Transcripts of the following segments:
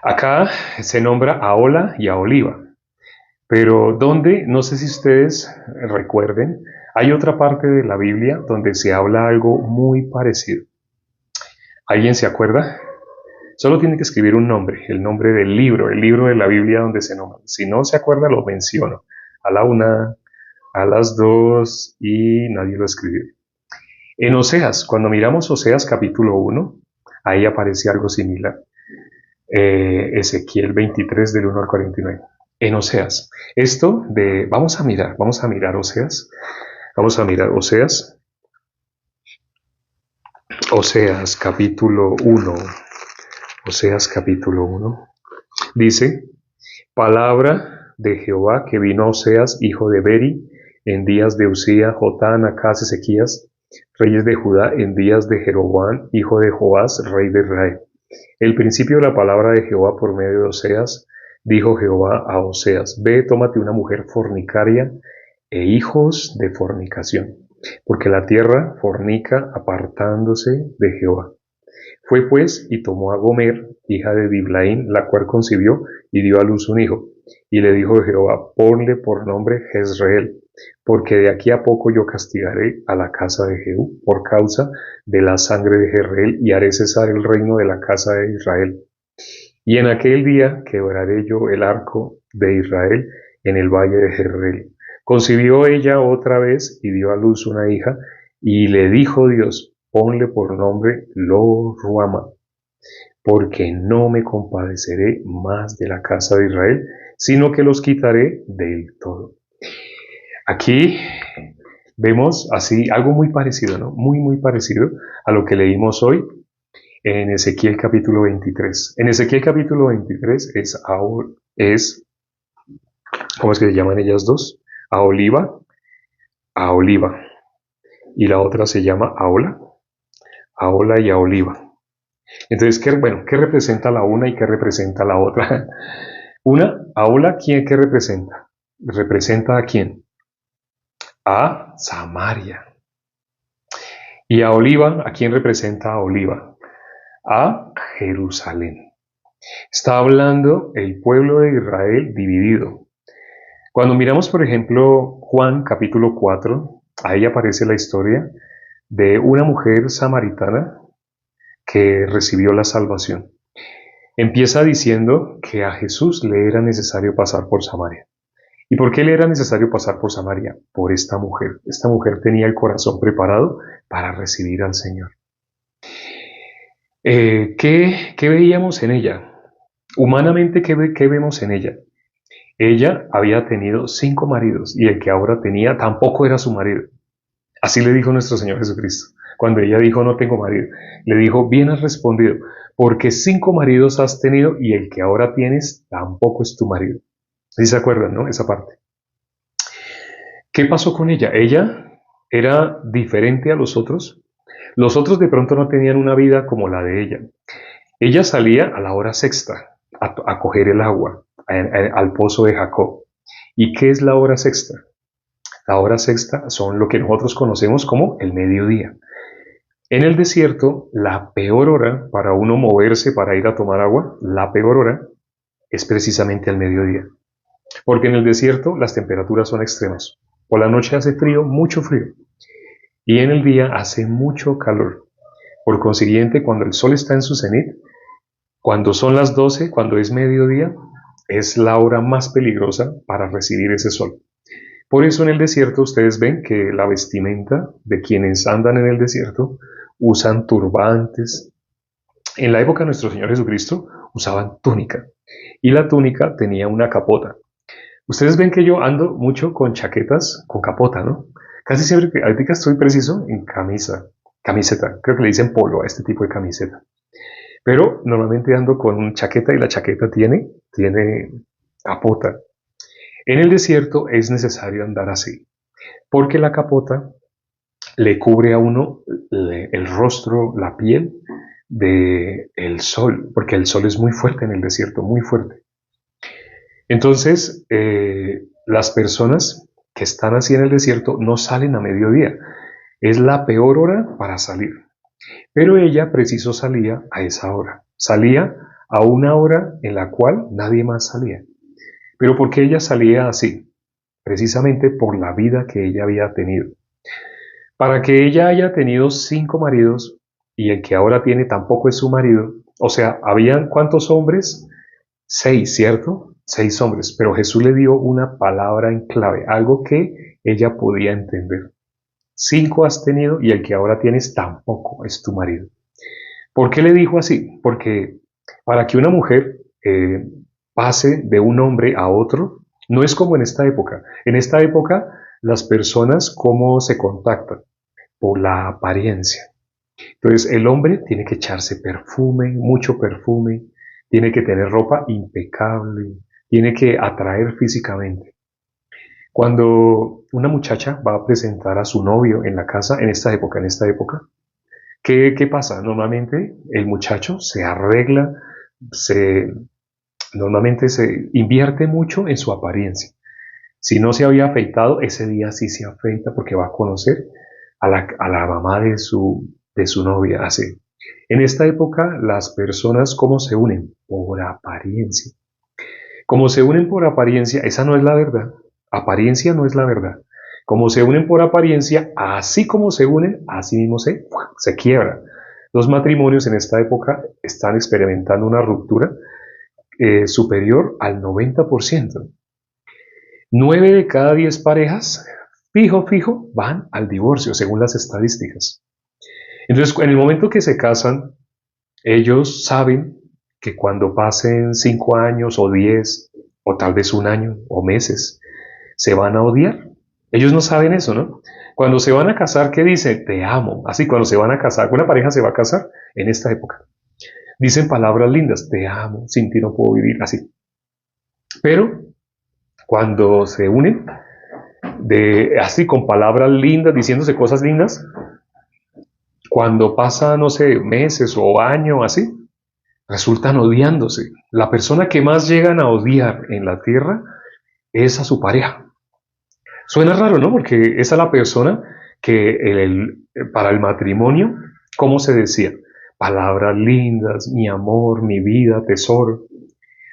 Acá se nombra a Ola y a Oliva, pero ¿dónde? No sé si ustedes recuerden, hay otra parte de la Biblia donde se habla algo muy parecido. ¿Alguien se acuerda? Solo tiene que escribir un nombre, el nombre del libro, el libro de la Biblia donde se nombra. Si no se acuerda, lo menciono. A la una, a las dos y nadie lo escribió. En Oseas, cuando miramos Oseas capítulo uno, ahí aparece algo similar. Ezequiel 23 del 1 al 49. En Oseas. Vamos a mirar Oseas. Vamos a mirar Oseas. Oseas capítulo uno. Oseas capítulo uno. Dice, palabra de Jehová que vino a Oseas, hijo de Beri, en días de Usía, Jotán, Acaz, Ezequías, reyes de Judá, en días de Jeroboam, hijo de Joás, rey de Israel. El principio de la palabra de Jehová por medio de Oseas, dijo Jehová a Oseas, ve, tómate una mujer fornicaria e hijos de fornicación, porque la tierra fornica apartándose de Jehová. Fue pues y tomó a Gomer, hija de Diblaim, la cual concibió y dio a luz un hijo. Y le dijo Jehová, ponle por nombre Jezreel, porque de aquí a poco yo castigaré a la casa de Jehú por causa de la sangre de Jezreel y haré cesar el reino de la casa de Israel. Y en aquel día quebraré yo el arco de Israel en el valle de Jezreel. Concibió ella otra vez y dio a luz una hija, y le dijo Dios, ponle por nombre Lo Ruama, porque no me compadeceré más de la casa de Israel, sino que los quitaré del todo. Aquí vemos así algo muy parecido, ¿no? Muy parecido a lo que leímos hoy en Ezequiel capítulo 23. En Ezequiel capítulo 23 es ¿cómo es que se llaman ellas dos? A Oliva, y la otra se llama Aola y a Oliva. Entonces, ¿qué representa la una y qué representa la otra? Aola, ¿qué representa? ¿Representa a quién? A Samaria. Y a Oliva, ¿a quién representa a Oliva? A Jerusalén. Está hablando el pueblo de Israel dividido. Cuando miramos, por ejemplo, Juan capítulo 4, ahí aparece la historia de una mujer samaritana que recibió la salvación. Empieza diciendo que a Jesús le era necesario pasar por Samaria. ¿Y por qué le era necesario pasar por Samaria? Por esta mujer. Esta mujer tenía el corazón preparado para recibir al Señor. ¿Qué veíamos en ella? Humanamente, ¿qué vemos en ella? Ella había tenido 5 maridos y el que ahora tenía tampoco era su marido. Así le dijo nuestro Señor Jesucristo. Cuando ella dijo no tengo marido, le dijo bien has respondido, porque 5 maridos has tenido y el que ahora tienes tampoco es tu marido. ¿Sí se acuerdan, no? Esa parte. ¿Qué pasó con ella? Ella era diferente a los otros. Los otros de pronto no tenían una vida como la de ella. Ella salía a la hora sexta a coger el agua al pozo de Jacob. ¿Y qué es la hora sexta? La hora sexta son lo que nosotros conocemos como el mediodía. En el desierto, la peor hora para uno moverse para ir a tomar agua, la peor hora es precisamente al mediodía. Porque en el desierto las temperaturas son extremas. Por la noche hace frío, mucho frío. Y en el día hace mucho calor. Por consiguiente, cuando el sol está en su cenit, cuando son las 12, cuando es mediodía, es la hora más peligrosa para recibir ese sol. Por eso en el desierto ustedes ven que la vestimenta de quienes andan en el desierto usan turbantes. En la época de nuestro Señor Jesucristo usaban túnica y la túnica tenía una capota. Ustedes ven que yo ando mucho con chaquetas con capota, ¿no? Casi siempre, ahorita estoy preciso en camiseta. Creo que le dicen polo a este tipo de camiseta. Pero normalmente ando con una chaqueta y la chaqueta tiene capota. En el desierto es necesario andar así, porque la capota le cubre a uno el rostro, la piel del sol, porque el sol es muy fuerte en el desierto, muy fuerte. Entonces, las personas que están así en el desierto no salen a mediodía. Es la peor hora para salir. Pero ella preciso salía a esa hora. Salía a una hora en la cual nadie más salía. Pero ¿por qué ella salía así? Precisamente por la vida que ella había tenido. Para que ella haya tenido 5 maridos y el que ahora tiene tampoco es su marido, o sea, ¿habían cuántos hombres? 6, ¿cierto? 6 hombres, pero Jesús le dio una palabra en clave, algo que ella podía entender. 5 has tenido y el que ahora tienes tampoco es tu marido. ¿Por qué le dijo así? Porque para que una mujer pase de un hombre a otro, no es como en esta época. En esta época, las personas, ¿cómo se contactan? Por la apariencia. Entonces, el hombre tiene que echarse perfume, mucho perfume, tiene que tener ropa impecable, tiene que atraer físicamente. Cuando una muchacha va a presentar a su novio en la casa, en esta época, ¿qué pasa? Normalmente el muchacho se arregla, se, normalmente se invierte mucho en su apariencia. Si no se había afeitado, ese día sí se afeita porque va a conocer a la mamá de su novia. Así. En esta época, las personas, ¿cómo se unen? Por apariencia. Como se unen por apariencia, esa no es la verdad. Apariencia no es la verdad. Como se unen por apariencia, así como se unen, así mismo se quiebra. Los matrimonios en esta época están experimentando una ruptura superior al 90%. 9 de cada 10 parejas, fijo, van al divorcio, según las estadísticas. Entonces, en el momento que se casan, ellos saben que cuando pasen 5 años o 10, o tal vez un año o meses, se van a odiar. Ellos no saben eso, ¿no? Cuando se van a casar, ¿qué dicen? Te amo. Así, cuando se van a casar, una pareja se va a casar en esta época. Dicen palabras lindas, te amo, sin ti no puedo vivir, así. Pero cuando se unen, así con palabras lindas, diciéndose cosas lindas, cuando pasa, no sé, meses o años así, resultan odiándose. La persona que más llegan a odiar en la tierra es a su pareja. Suena raro, ¿no? Porque esa es la persona que para el matrimonio, ¿cómo se decía? Palabras lindas, mi amor, mi vida, tesoro.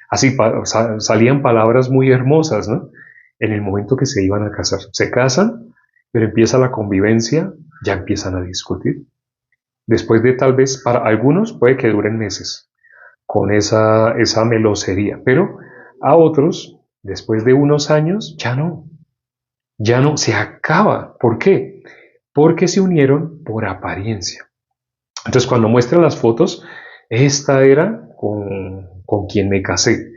Así salían palabras muy hermosas, ¿no? En el momento que se iban a casar. Se casan, pero empieza la convivencia, ya empiezan a discutir. Después de tal vez, para algunos puede que duren meses con esa melosería, pero a otros, después de unos años, ya no, se acaba. ¿Por qué? Porque se unieron por apariencia. Entonces, cuando muestran las fotos, esta era con quien me casé.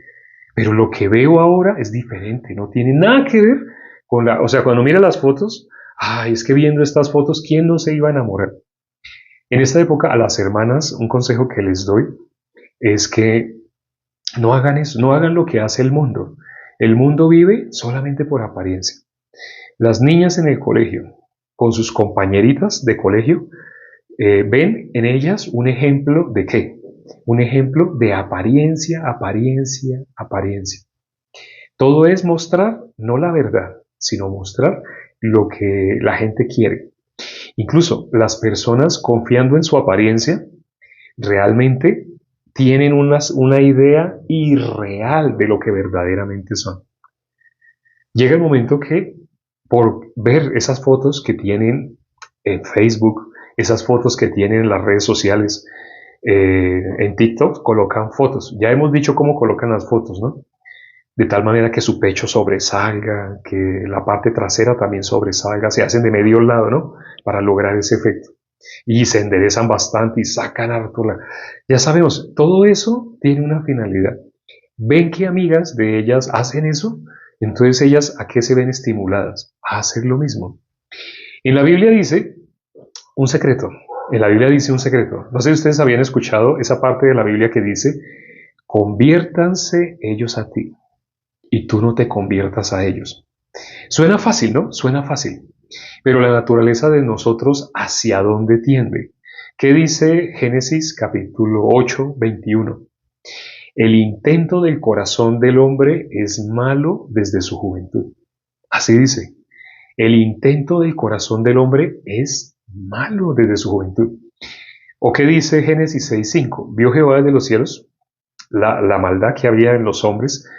Pero lo que veo ahora es diferente, no tiene nada que ver con o sea, cuando mira las fotos, ay, es que viendo estas fotos, ¿quién no se iba a enamorar? En esta época, a las hermanas, un consejo que les doy es que no hagan eso, no hagan lo que hace el mundo. El mundo vive solamente por apariencia. Las niñas en el colegio, con sus compañeritas de colegio, ven en ellas un ejemplo de qué? Un ejemplo de apariencia, apariencia, apariencia. Todo es mostrar no la verdad, sino mostrar lo que la gente quiere. Incluso las personas confiando en su apariencia realmente tienen una idea irreal de lo que verdaderamente son. Llega el momento que por ver esas fotos que tienen en Facebook, esas fotos que tienen en las redes sociales, en TikTok colocan fotos. Ya hemos dicho cómo colocan las fotos, ¿no? De tal manera que su pecho sobresalga, que la parte trasera también sobresalga, se hacen de medio lado, ¿no? Para lograr ese efecto. Y se enderezan bastante y sacan harto Ya sabemos, todo eso tiene una finalidad. Ven que amigas de ellas hacen eso, entonces ellas ¿a qué se ven estimuladas? A hacer lo mismo. En la Biblia dice un secreto. En la Biblia dice un secreto. No sé si ustedes habían escuchado esa parte de la Biblia que dice, conviértanse ellos a ti y tú no te conviertas a ellos. Suena fácil, ¿no? Suena fácil. Pero la naturaleza de nosotros, ¿hacia dónde tiende? ¿Qué dice Génesis capítulo 8, 21? El intento del corazón del hombre es malo desde su juventud. Así dice. El intento del corazón del hombre es malo desde su juventud. ¿O qué dice Génesis 6:5? Vio Jehová desde los cielos la maldad que había en los hombres,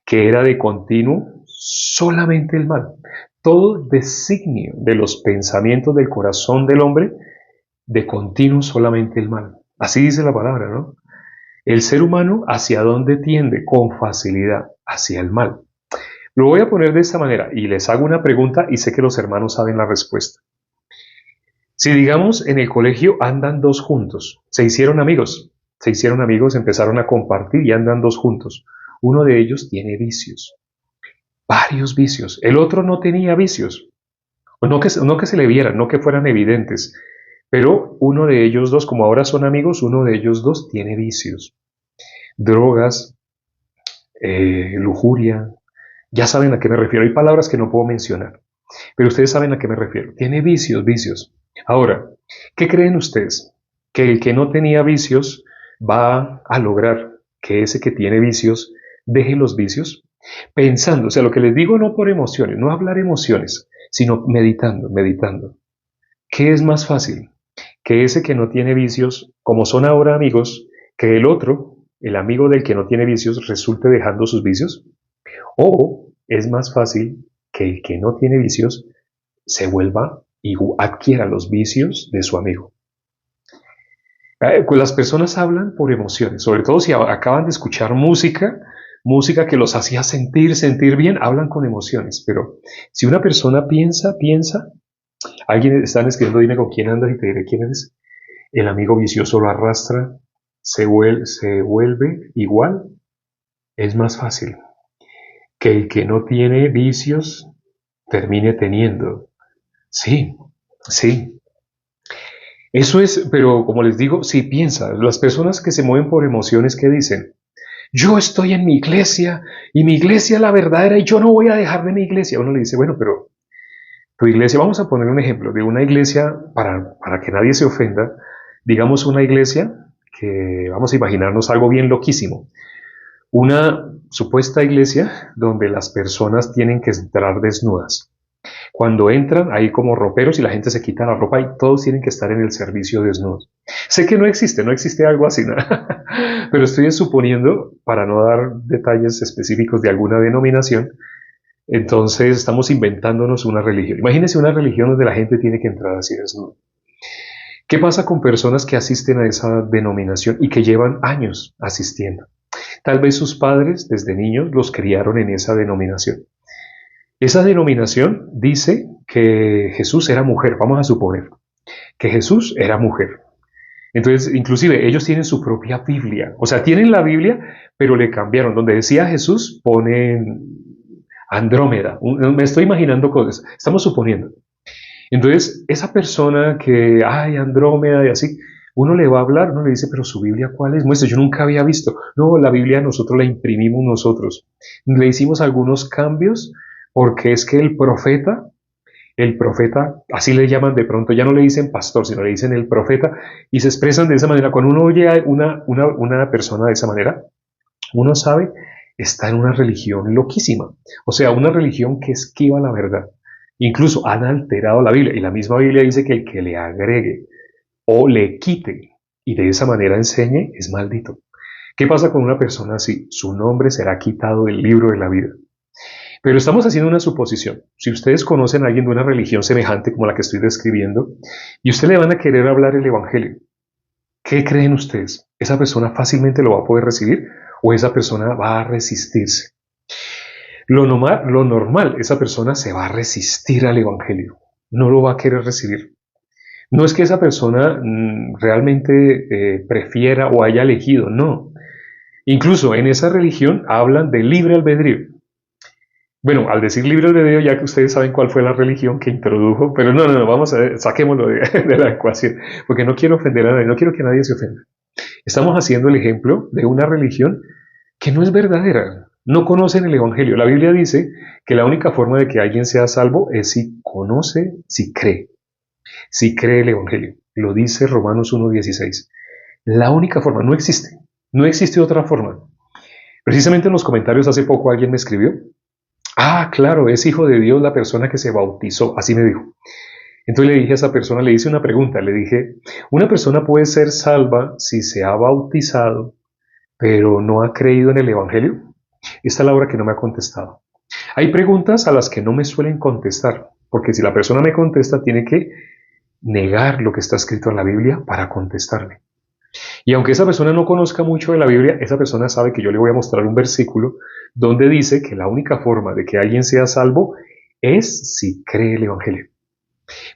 que era de continuo solamente el mal. Todo designio de los pensamientos del corazón del hombre, de continuo solamente el mal. Así dice la palabra, ¿no? El ser humano, ¿hacia dónde tiende? Con facilidad, hacia el mal. Lo voy a poner de esta manera y les hago una pregunta y sé que los hermanos saben la respuesta. Si digamos en el colegio andan dos juntos, se hicieron amigos, empezaron a compartir y andan dos juntos. Uno de ellos tiene vicios, varios vicios. El otro no tenía vicios, no que se le vieran, no que fueran evidentes, pero uno de ellos dos, como ahora son amigos, uno de ellos dos tiene vicios, drogas, lujuria. Ya saben a qué me refiero. Hay palabras que no puedo mencionar, pero ustedes saben a qué me refiero. Tiene vicios, vicios. Ahora, ¿qué creen ustedes? Que el que no tenía vicios va a lograr que ese que tiene vicios deje los vicios. Pensando, o sea, lo que les digo no por emociones, no hablar emociones, sino meditando, meditando. ¿Qué es más fácil? Que ese que no tiene vicios, como son ahora amigos, que el otro, el amigo del que no tiene vicios, resulte dejando sus vicios. O es más fácil que el que no tiene vicios se vuelva y adquiera los vicios de su amigo. Pues las personas hablan por emociones, sobre todo si acaban de escuchar música que los hacía sentir bien, hablan con emociones. Pero si una persona piensa, alguien están escribiendo, dime con quién andas y te diré quién eres. El amigo vicioso lo arrastra, se vuelve igual, es más fácil que el que no tiene vicios termine teniendo. Sí, sí. Eso es, pero como les digo, si piensa, las personas que se mueven por emociones, ¿qué dicen? Yo estoy en mi iglesia y mi iglesia es la verdadera y yo no voy a dejar de mi iglesia. Uno le dice, bueno, pero tu iglesia, vamos a poner un ejemplo de una iglesia para que nadie se ofenda, digamos una iglesia que vamos a imaginarnos algo bien loquísimo. Una supuesta iglesia donde las personas tienen que entrar desnudas. Cuando entran, hay como roperos y la gente se quita la ropa y todos tienen que estar en el servicio desnudos. Sé que no existe algo así, ¿no? Pero estoy suponiendo, para no dar detalles específicos de alguna denominación, entonces estamos inventándonos una religión. Imagínense una religión donde la gente tiene que entrar así desnudo. ¿Qué pasa con personas que asisten a esa denominación y que llevan años asistiendo? Tal vez sus padres desde niños los criaron en esa denominación. Esa denominación dice que Jesús era mujer, vamos a suponer que Jesús era mujer. Entonces, inclusive ellos tienen su propia Biblia, o sea, tienen la Biblia, pero le cambiaron. Donde decía Jesús, ponen Andrómeda. Me estoy imaginando cosas, estamos suponiendo. Entonces, esa persona que, ay, Andrómeda y así, uno le va a hablar, uno le dice, pero su Biblia, ¿cuál es? Muestra, yo nunca había visto. No, la Biblia nosotros la imprimimos nosotros. Le hicimos algunos cambios porque es que el profeta, así le llaman de pronto, ya no le dicen pastor, sino le dicen el profeta, y se expresan de esa manera. Cuando uno oye a una persona de esa manera, uno sabe, está en una religión loquísima, o sea, una religión que esquiva la verdad. Incluso han alterado la Biblia, y la misma Biblia dice que el que le agregue o le quite y de esa manera enseñe es maldito. ¿Qué pasa con una persona así? Su nombre será quitado del libro de la vida. Pero estamos haciendo una suposición. Si ustedes conocen a alguien de una religión semejante como la que estoy describiendo, y usted le van a querer hablar el Evangelio, ¿qué creen ustedes? ¿Esa persona fácilmente lo va a poder recibir o esa persona va a resistirse? Lo normal, esa persona se va a resistir al Evangelio, no lo va a querer recibir. No es que esa persona realmente prefiera o haya elegido, no. Incluso en esa religión hablan de libre albedrío. Bueno, al decir libre albedrío, ya que ustedes saben cuál fue la religión que introdujo, pero no, vamos a ver, saquémoslo de la ecuación, porque no quiero ofender a nadie, no quiero que nadie se ofenda. Estamos haciendo el ejemplo de una religión que no es verdadera, no conocen el Evangelio. La Biblia dice que la única forma de que alguien sea salvo es si conoce, si cree el Evangelio. Lo dice Romanos 1:16. La única forma, no existe otra forma. Precisamente en los comentarios hace poco alguien me escribió, claro, es hijo de Dios la persona que se bautizó, así me dijo. Entonces le dije a esa persona, le hice una pregunta, le dije, ¿una persona puede ser salva si se ha bautizado, pero no ha creído en el Evangelio? Esta es la hora que no me ha contestado. Hay preguntas a las que no me suelen contestar, porque si la persona me contesta, tiene que negar lo que está escrito en la Biblia para contestarme. Y aunque esa persona no conozca mucho de la Biblia, esa persona sabe que yo le voy a mostrar un versículo donde dice que la única forma de que alguien sea salvo es si cree el Evangelio.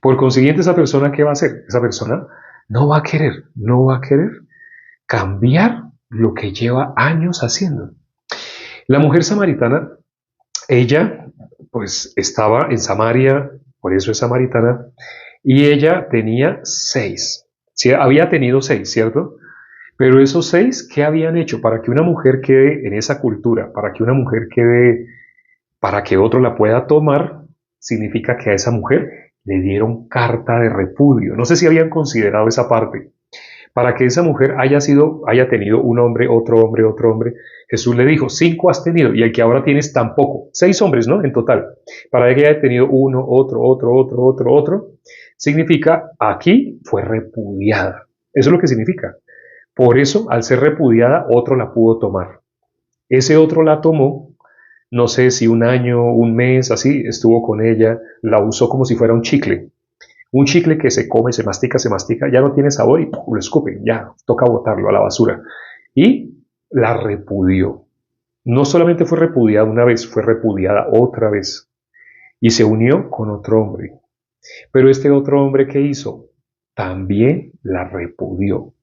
Por consiguiente, esa persona, ¿qué va a hacer? Esa persona no va a querer cambiar lo que lleva años haciendo. La mujer samaritana, ella pues estaba en Samaria, por eso es samaritana, y ella tenía 6. Sí, había tenido 6, ¿cierto? Pero esos 6, ¿qué habían hecho para que una mujer quede en esa cultura? Para que una mujer quede, para que otro la pueda tomar, significa que a esa mujer le dieron carta de repudio. No sé si habían considerado esa parte. Para que esa mujer haya tenido un hombre, otro hombre, otro hombre, Jesús le dijo, 5 has tenido, y el que ahora tienes tampoco. 6 hombres, ¿no? En total. Para que haya tenido uno, otro, significa aquí fue repudiada. Eso es lo que significa. Por eso, al ser repudiada, otro la pudo tomar. Ese otro la tomó, no sé si un año, un mes, así, estuvo con ella, la usó como si fuera un chicle. Un chicle que se come, se mastica, ya no tiene sabor y ¡pum! Lo escupen, ya, toca botarlo a la basura. Y la repudió. No solamente fue repudiada una vez, fue repudiada otra vez. Y se unió con otro hombre. Pero este otro hombre, ¿qué hizo? También la repudió.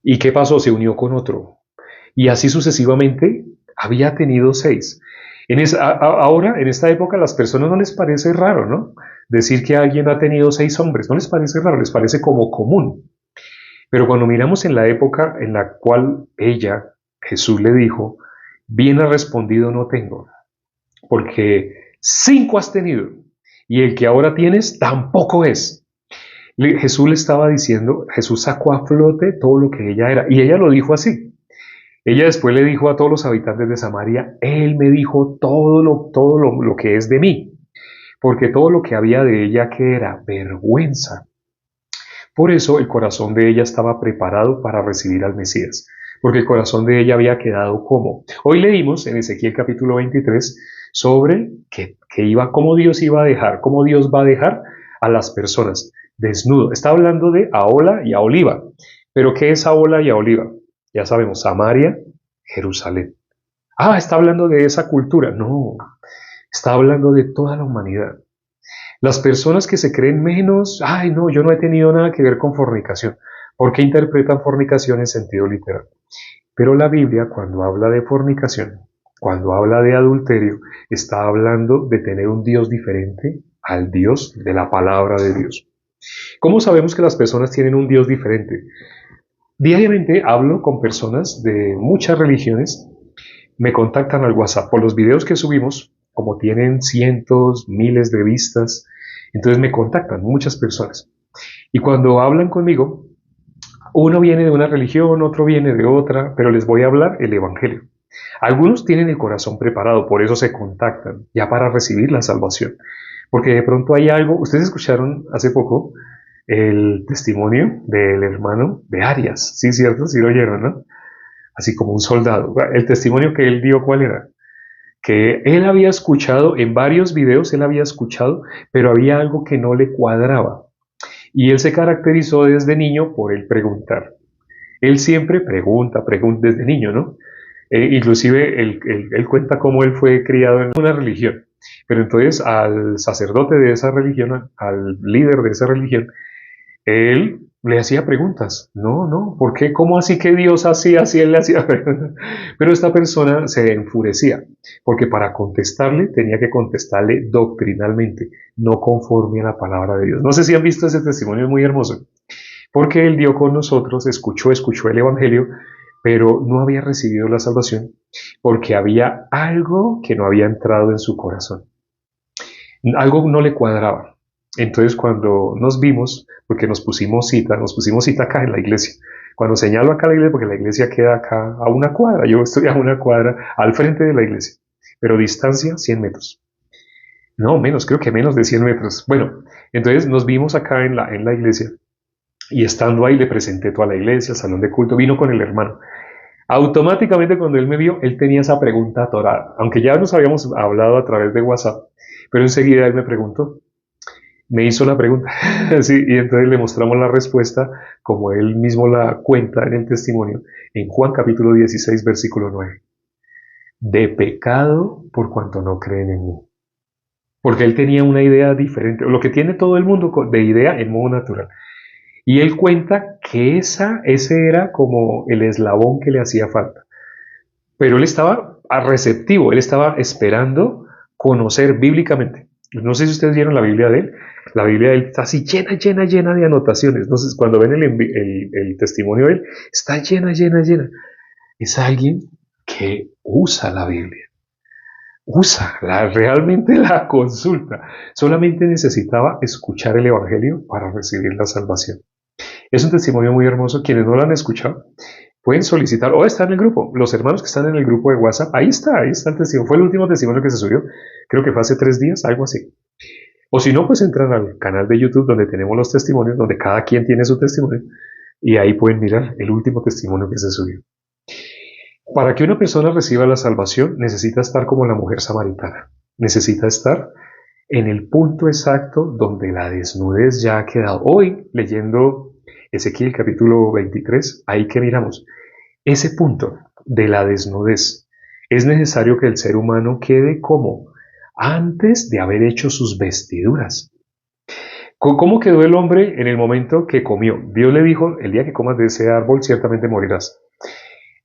¿Y qué pasó? Se unió con otro. Y así sucesivamente había tenido 6. Ahora, en esta época, a las personas no les parece raro, ¿no? Decir que alguien ha tenido 6 hombres, no les parece raro, les parece como común. Pero cuando miramos en la época en la cual Jesús le dijo, bien ha respondido no tengo, porque 5 has tenido, y el que ahora tienes tampoco es. Jesús le estaba diciendo, Jesús sacó a flote todo lo que ella era, y ella lo dijo así. Ella después le dijo a todos los habitantes de Samaria, Él me dijo todo lo que es de mí, porque todo lo que había de ella que era vergüenza. Por eso el corazón de ella estaba preparado para recibir al Mesías, porque el corazón de ella había quedado como. Hoy leímos en Ezequiel capítulo 23 sobre cómo Dios iba a dejar, cómo Dios va a dejar a las personas desnudo. Está hablando de Ahola y Aholiba. Pero ¿qué es Ahola y Aholiba? Ya sabemos, Samaria, Jerusalén. Está hablando de esa cultura. No, está hablando de toda la humanidad. Las personas que se creen menos, no, yo no he tenido nada que ver con fornicación, porque interpretan fornicación en sentido literal. Pero la Biblia, cuando habla de fornicación, cuando habla de adulterio, está hablando de tener un Dios diferente al Dios de la palabra de Dios. ¿Cómo sabemos que las personas tienen un Dios diferente? Diariamente hablo con personas de muchas religiones, me contactan al WhatsApp por los videos que subimos, como tienen cientos, miles de vistas, entonces me contactan muchas personas. Y cuando hablan conmigo, uno viene de una religión, otro viene de otra, pero les voy a hablar el Evangelio. Algunos tienen el corazón preparado, por eso se contactan, ya para recibir la salvación. Porque de pronto hay algo, ustedes escucharon hace poco el testimonio del hermano de Arias, ¿sí, cierto? Sí lo oyeron, ¿no? Así como un soldado. El testimonio que él dio, ¿cuál era? Que él había escuchado, en varios videos él había escuchado, pero había algo que no le cuadraba. Y él se caracterizó desde niño por el preguntar. Él siempre pregunta desde niño, ¿no? Inclusive él cuenta cómo él fue criado en una religión. Pero entonces al sacerdote de esa religión, al líder de esa religión, él le hacía preguntas. No, ¿por qué? ¿Cómo así que Dios hacía así? Él le hacía preguntas. Pero esta persona se enfurecía, porque para contestarle tenía que contestarle doctrinalmente, no conforme a la palabra de Dios. No sé si han visto ese testimonio, es muy hermoso, porque él dio con nosotros, escuchó el Evangelio, pero no había recibido la salvación, porque había algo que no había entrado en su corazón. Algo no le cuadraba. Entonces cuando nos vimos, porque nos pusimos cita acá en la iglesia. Cuando señalo acá la iglesia, porque la iglesia queda acá a una cuadra, yo estoy a una cuadra al frente de la iglesia, pero distancia 100 metros. No, menos, creo que menos de 100 metros. Bueno, entonces nos vimos acá en la iglesia y estando ahí le presenté toda la iglesia, el salón de culto, vino con el hermano. Automáticamente cuando él me vio, él tenía esa pregunta atorada, aunque ya nos habíamos hablado a través de WhatsApp, pero enseguida él me preguntó, me hizo la pregunta, sí, y entonces le mostramos la respuesta como él mismo la cuenta en el testimonio, en Juan capítulo 16, versículo 9. De pecado por cuanto no creen en mí. Porque él tenía una idea diferente, lo que tiene todo el mundo de idea en modo natural. Y él cuenta que ese era como el eslabón que le hacía falta. Pero él estaba receptivo, él estaba esperando conocer bíblicamente. No sé si ustedes vieron la Biblia de él. La Biblia de él está así llena, llena, llena de anotaciones. Entonces, cuando ven el testimonio de él, está llena, llena, llena. Es alguien que usa la Biblia. Realmente la consulta. Solamente necesitaba escuchar el Evangelio para recibir la salvación. Es un testimonio muy hermoso. Quienes no lo han escuchado, pueden solicitar o está en el grupo. Los hermanos que están en el grupo de WhatsApp, ahí está el testimonio. Fue el último testimonio que se subió. Creo que fue hace 3 días, algo así. O si no, pues entran al canal de YouTube donde tenemos los testimonios, donde cada quien tiene su testimonio. Y ahí pueden mirar el último testimonio que se subió. Para que una persona reciba la salvación, necesita estar como la mujer samaritana. Necesita estar en el punto exacto donde la desnudez ya ha quedado. Hoy, leyendo Ezequiel capítulo 23, ahí que miramos, ese punto de la desnudez, es necesario que el ser humano quede como antes de haber hecho sus vestiduras. ¿Cómo quedó el hombre en el momento que comió? Dios le dijo, el día que comas de ese árbol ciertamente morirás.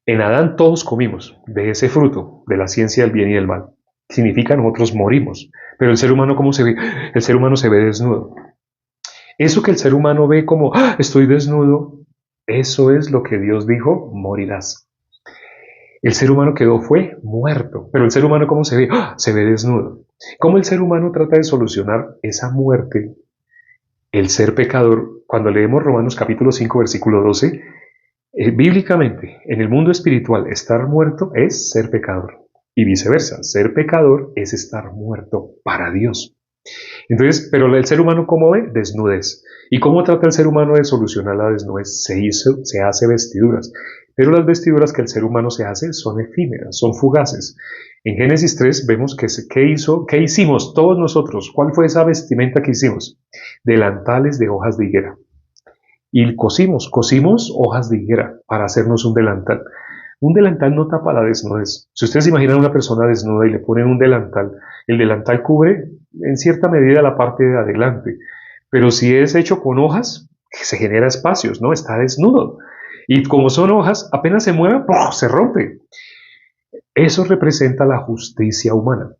En Adán todos comimos de ese fruto, de la ciencia del bien y del mal. Significa nosotros morimos. Pero el ser humano, ¿cómo se ve? El ser humano se ve desnudo. Eso que el ser humano ve como, estoy desnudo, eso es lo que Dios dijo, morirás. El ser humano fue muerto. Pero el ser humano, ¿cómo se ve? Se ve desnudo. ¿Cómo el ser humano trata de solucionar esa muerte? El ser pecador, cuando leemos Romanos capítulo 5, versículo 12, bíblicamente, en el mundo espiritual, estar muerto es ser pecador. Y viceversa, ser pecador es estar muerto para Dios. Entonces, pero el ser humano, ¿cómo ve? Desnudez. ¿Y cómo trata el ser humano de solucionar la desnudez? Se hace vestiduras. Pero las vestiduras que el ser humano se hace son efímeras, son fugaces. En Génesis 3 vemos ¿qué hicimos todos nosotros? ¿Cuál fue esa vestimenta que hicimos? Delantales de hojas de higuera. Y cosimos hojas de higuera para hacernos un delantal. Un delantal no tapa la desnudez. Si ustedes se imaginan una persona desnuda y le ponen un delantal, el delantal cubre en cierta medida la parte de adelante. Pero si es hecho con hojas, se genera espacios, ¿no? Está desnudo. Y como son hojas, apenas se mueva, se rompe. Eso representa la justicia humana.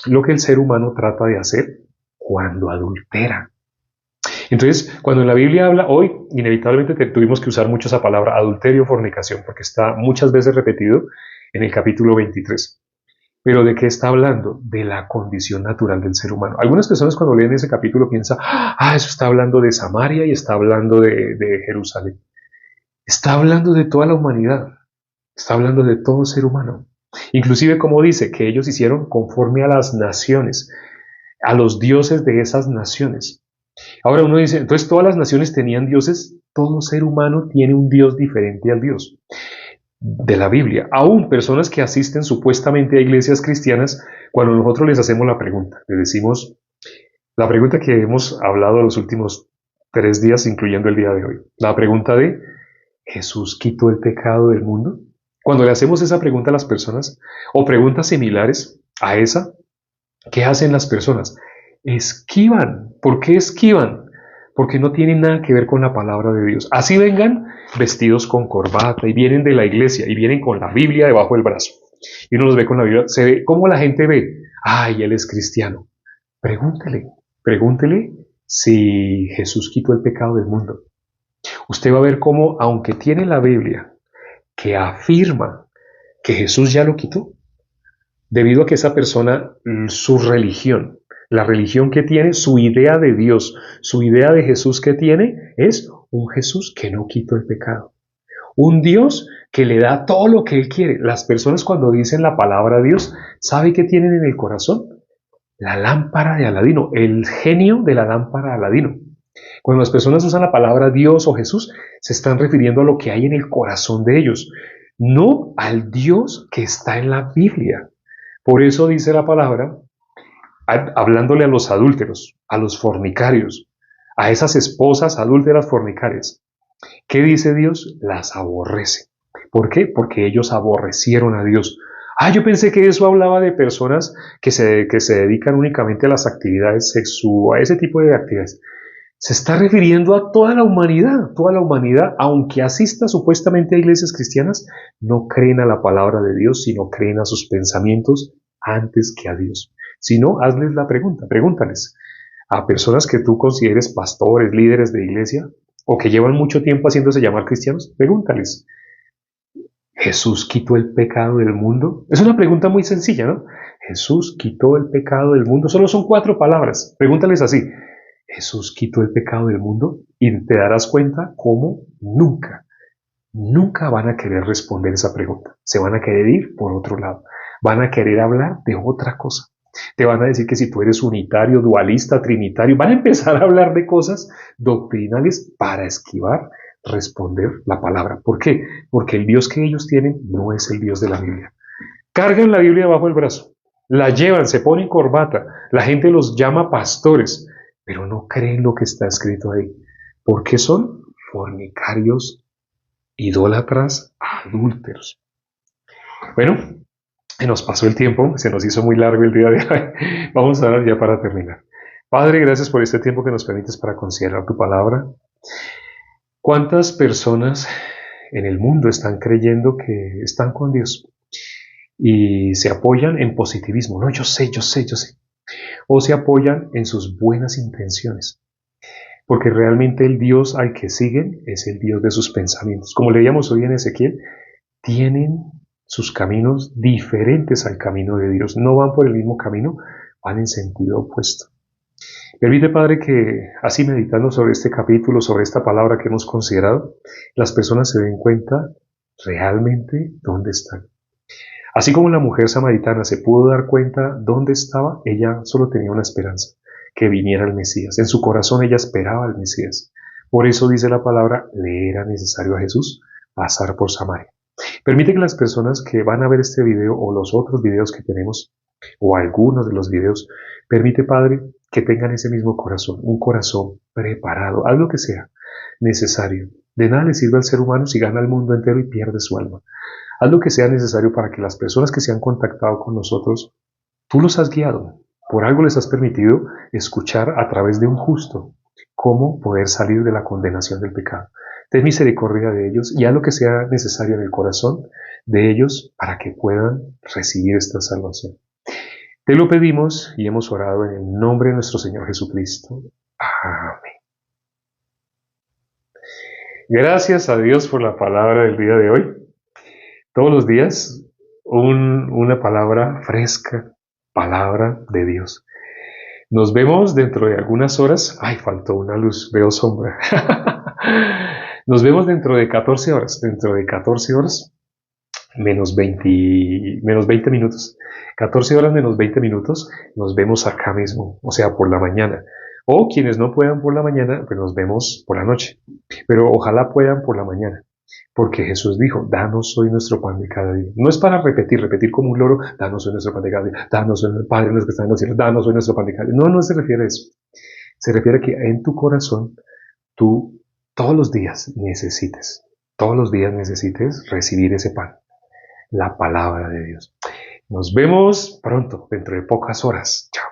Lo que el ser humano trata de hacer cuando adultera. Entonces, cuando en la Biblia habla, hoy inevitablemente tuvimos que usar mucho esa palabra adulterio, fornicación, porque está muchas veces repetido en el capítulo 23. Pero ¿de qué está hablando? De la condición natural del ser humano. Algunas personas cuando leen ese capítulo piensan, eso está hablando de Samaria y está hablando de Jerusalén. Está hablando de toda la humanidad. Está hablando de todo ser humano. Inclusive como dice, que ellos hicieron conforme a las naciones, a los dioses de esas naciones. Ahora uno dice, entonces todas las naciones tenían dioses, todo ser humano tiene un Dios diferente al Dios de la Biblia. Aún personas que asisten supuestamente a iglesias cristianas, cuando nosotros les hacemos la pregunta, les decimos, la pregunta que hemos hablado los últimos 3 días, incluyendo el día de hoy, la pregunta de, ¿Jesús quitó el pecado del mundo? Cuando le hacemos esa pregunta a las personas, o preguntas similares a esa, ¿qué hacen las personas? Esquivan. ¿Por qué esquivan? Porque no tienen nada que ver con la palabra de Dios. Así vengan vestidos con corbata y vienen de la iglesia y vienen con la Biblia debajo del brazo. Y uno los ve con la Biblia. Se ve cómo la gente ve. Ay, él es cristiano. Pregúntele si Jesús quitó el pecado del mundo. Usted va a ver cómo, aunque tiene la Biblia que afirma que Jesús ya lo quitó, debido a que esa persona, su religión, la religión que tiene, su idea de Dios, su idea de Jesús que tiene, es un Jesús que no quitó el pecado. Un Dios que le da todo lo que Él quiere. Las personas cuando dicen la palabra Dios, ¿sabe qué tienen en el corazón? La lámpara de Aladino, el genio de la lámpara de Aladino. Cuando las personas usan la palabra Dios o Jesús, se están refiriendo a lo que hay en el corazón de ellos. no al Dios que está en la Biblia. Por eso dice la palabra, hablándole a los adúlteros, a los fornicarios, a esas esposas adúlteras fornicarias. ¿Qué dice Dios? Las aborrece. ¿Por qué? Porque ellos aborrecieron a Dios. Yo pensé que eso hablaba de personas que se dedican únicamente a las actividades sexuales, a ese tipo de actividades. Se está refiriendo a toda la humanidad. Toda la humanidad, aunque asista supuestamente a iglesias cristianas, no creen a la palabra de Dios, sino creen a sus pensamientos antes que a Dios. Si no, hazles la pregunta, pregúntales a personas que tú consideres pastores, líderes de iglesia, o que llevan mucho tiempo haciéndose llamar cristianos, pregúntales, ¿Jesús quitó el pecado del mundo? Es una pregunta muy sencilla, ¿no? Jesús quitó el pecado del mundo. Solo son 4 palabras. Pregúntales así. ¿Jesús quitó el pecado del mundo? Y te darás cuenta cómo nunca van a querer responder esa pregunta. Se van a querer ir por otro lado. Van a querer hablar de otra cosa. Te van a decir que si tú eres unitario, dualista, trinitario, van a empezar a hablar de cosas doctrinales para esquivar responder la palabra. ¿Por qué? Porque el Dios que ellos tienen no es el Dios de la Biblia. Cargan la Biblia bajo el brazo, la llevan, se ponen corbata, la gente los llama pastores, pero no creen lo que está escrito ahí. Porque son fornicarios, idólatras, adúlteros. Bueno, se nos pasó el tiempo, se nos hizo muy largo el día de hoy. Vamos a dar ya para terminar. Padre, gracias por este tiempo que nos permites para considerar tu palabra. ¿Cuántas personas en el mundo están creyendo que están con Dios y se apoyan en positivismo? No, yo sé. O se apoyan en sus buenas intenciones. Porque realmente el Dios al que siguen es el Dios de sus pensamientos. Como leíamos hoy en Ezequiel, tienen sus caminos diferentes al camino de Dios. No van por el mismo camino, van en sentido opuesto. Permite, Padre, que así meditando sobre este capítulo, sobre esta palabra que hemos considerado, las personas se den cuenta realmente dónde están. Así como la mujer samaritana se pudo dar cuenta dónde estaba, ella solo tenía una esperanza, que viniera el Mesías. En su corazón ella esperaba al Mesías. Por eso dice la palabra, le era necesario a Jesús pasar por Samaria. Permite que las personas que van a ver este video o los otros videos que tenemos, o algunos de los videos, permite, Padre, que tengan ese mismo corazón, un corazón preparado, haz lo que sea necesario. De nada le sirve al ser humano si gana el mundo entero y pierde su alma. Haz lo que sea necesario para que las personas que se han contactado con nosotros, tú los has guiado, por algo les has permitido escuchar a través de un justo cómo poder salir de la condenación del pecado. Ten misericordia de ellos y haz lo que sea necesario en el corazón de ellos para que puedan recibir esta salvación. Te lo pedimos y hemos orado en el nombre de nuestro Señor Jesucristo. Amén. Gracias a Dios por la palabra del día de hoy. Todos los días una palabra fresca, palabra de Dios. Nos vemos dentro de algunas horas. Faltó una luz, veo sombra. Nos vemos dentro de 14 horas. Dentro de 14 horas, menos 20 minutos. 14 horas menos 20 minutos, nos vemos acá mismo, o sea, por la mañana. O quienes no puedan por la mañana, pues nos vemos por la noche. Pero ojalá puedan por la mañana. Porque Jesús dijo, danos hoy nuestro pan de cada día. No es para repetir como un loro, danos hoy nuestro pan de cada día, danos hoy, Padre nuestro que está en los cielos, danos hoy nuestro pan de cada día. No se refiere a eso. Se refiere a que en tu corazón, tú todos los días necesites recibir ese pan, la palabra de Dios. Nos vemos pronto, dentro de pocas horas. Chao.